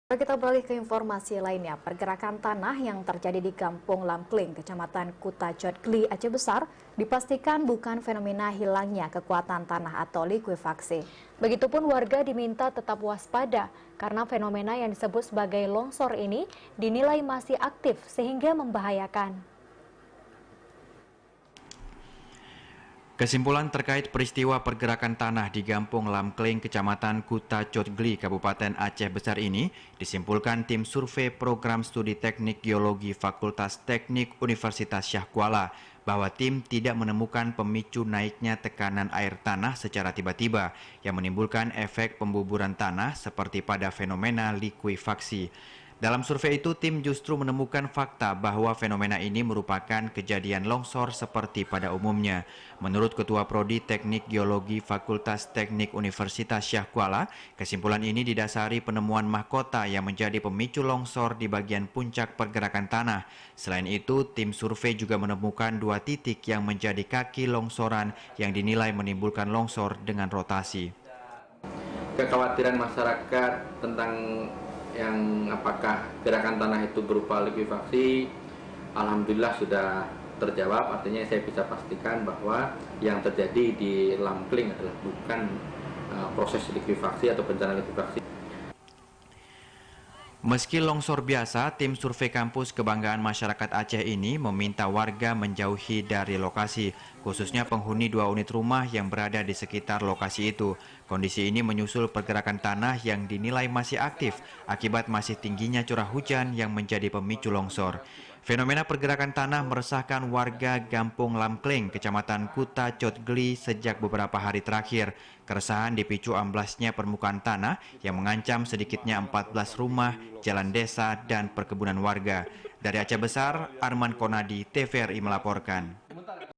Kita beralih ke informasi lainnya. Pergerakan tanah yang terjadi di Kampung Lamkling, Kecamatan Kutacot Gli, Aceh Besar, dipastikan bukan fenomena hilangnya kekuatan tanah atau likuifaksi. Begitupun warga diminta tetap waspada karena fenomena yang disebut sebagai longsor ini dinilai masih aktif sehingga membahayakan. Kesimpulan terkait peristiwa pergerakan tanah di Kampung Lamkling, Kecamatan Kutacot Gli, Kabupaten Aceh Besar ini disimpulkan tim survei Program Studi Teknik Geologi Fakultas Teknik Universitas Syah Kuala bahwa tim tidak menemukan pemicu naiknya tekanan air tanah secara tiba-tiba yang menimbulkan efek pembuburan tanah seperti pada fenomena likuifaksi. Dalam survei itu, tim justru menemukan fakta bahwa fenomena ini merupakan kejadian longsor seperti pada umumnya. Menurut Ketua Prodi Teknik Geologi Fakultas Teknik Universitas Syah Kuala, kesimpulan ini didasari penemuan mahkota yang menjadi pemicu longsor di bagian puncak pergerakan tanah. Selain itu, tim survei juga menemukan 2 titik yang menjadi kaki longsoran yang dinilai menimbulkan longsor dengan rotasi. Kekhawatiran masyarakat tentang yang apakah gerakan tanah itu berupa likuifaksi, alhamdulillah sudah terjawab. Artinya saya bisa pastikan bahwa yang terjadi di Lamkling adalah bukan proses likuifaksi atau bencana likuifaksi. Meski longsor biasa, tim survei kampus kebanggaan masyarakat Aceh ini meminta warga menjauhi dari lokasi, khususnya penghuni 2 unit rumah yang berada di sekitar lokasi itu. Kondisi ini menyusul pergerakan tanah yang dinilai masih aktif akibat masih tingginya curah hujan yang menjadi pemicu longsor. Fenomena pergerakan tanah meresahkan warga Kampung Lamkling, Kecamatan Kutacot Gli sejak beberapa hari terakhir. Keresahan dipicu amblasnya permukaan tanah yang mengancam sedikitnya 14 rumah, jalan desa, dan perkebunan warga. Dari Aceh Besar, Arman Konadi, TVRI melaporkan.